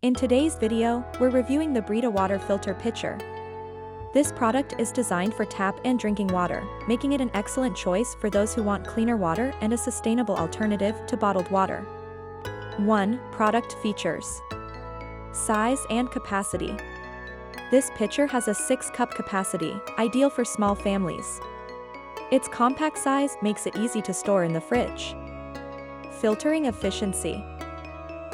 In today's video, we're reviewing the Brita Water Filter Pitcher. This product is designed for tap and drinking water, making it an excellent choice for those who want cleaner water and a sustainable alternative to bottled water. 1. Product features. Size and capacity. This pitcher has a 6-cup capacity, ideal for small families. Its compact size makes it easy to store in the fridge. Filtering efficiency.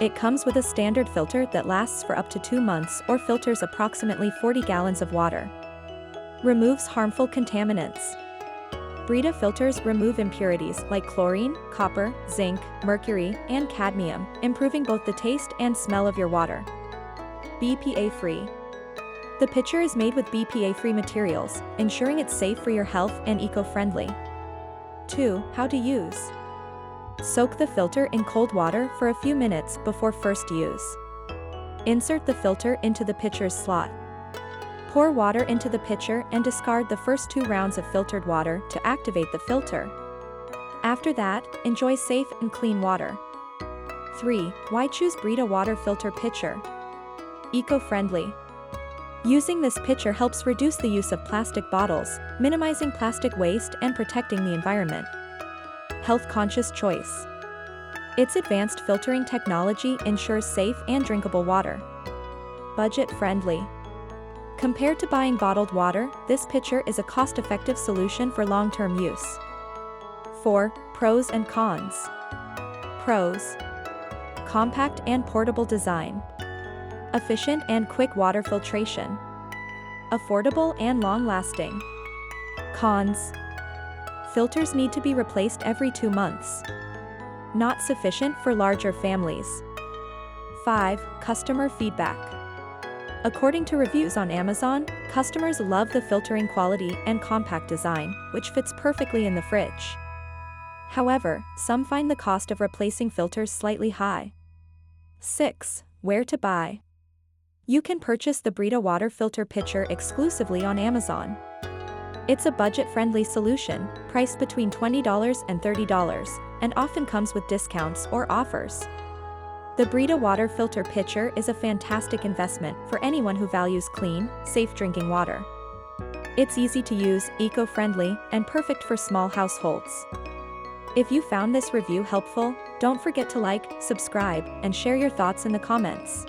It comes with a standard filter that lasts for up to 2 months or filters approximately 40 gallons of water. Removes harmful contaminants. Brita filters remove impurities like chlorine, copper, zinc, mercury, and cadmium, improving both the taste and smell of your water. BPA-Free. The pitcher is made with BPA-free materials, ensuring it's safe for your health and eco-friendly. 2. How to use. Soak the filter in cold water for a few minutes before first use. Insert the filter into the pitcher's slot. Pour water into the pitcher and discard the first 2 rounds of filtered water to activate the filter. After that, enjoy safe and clean water. 3. Why choose Brita Water Filter Pitcher? Eco-friendly. Using this pitcher helps reduce the use of plastic bottles, minimizing plastic waste and protecting the environment. Health-conscious choice. Its advanced filtering technology ensures safe and drinkable water. Budget-friendly. Compared to buying bottled water, this pitcher is a cost-effective solution for long-term use. 4. Pros and cons. Pros. Compact and portable design. Efficient and quick water filtration. Affordable and long-lasting. Cons. Filters need to be replaced every 2 months. Not sufficient for larger families. 5. Customer feedback. According to reviews on Amazon, customers love the filtering quality and compact design, which fits perfectly in the fridge. However, some find the cost of replacing filters slightly high. 6. Where to buy. You can purchase the Brita Water Filter Pitcher exclusively on Amazon. It's a budget-friendly solution, priced between $20 and $30, and often comes with discounts or offers. The Brita Water Filter Pitcher is a fantastic investment for anyone who values clean, safe drinking water. It's easy to use, eco-friendly, and perfect for small households. If you found this review helpful, don't forget to like, subscribe, and share your thoughts in the comments.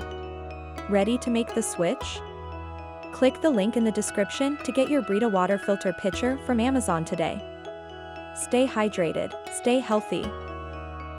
Ready to make the switch? Click the link in the description to get your Brita Water Filter Pitcher from Amazon today. Stay hydrated, stay healthy.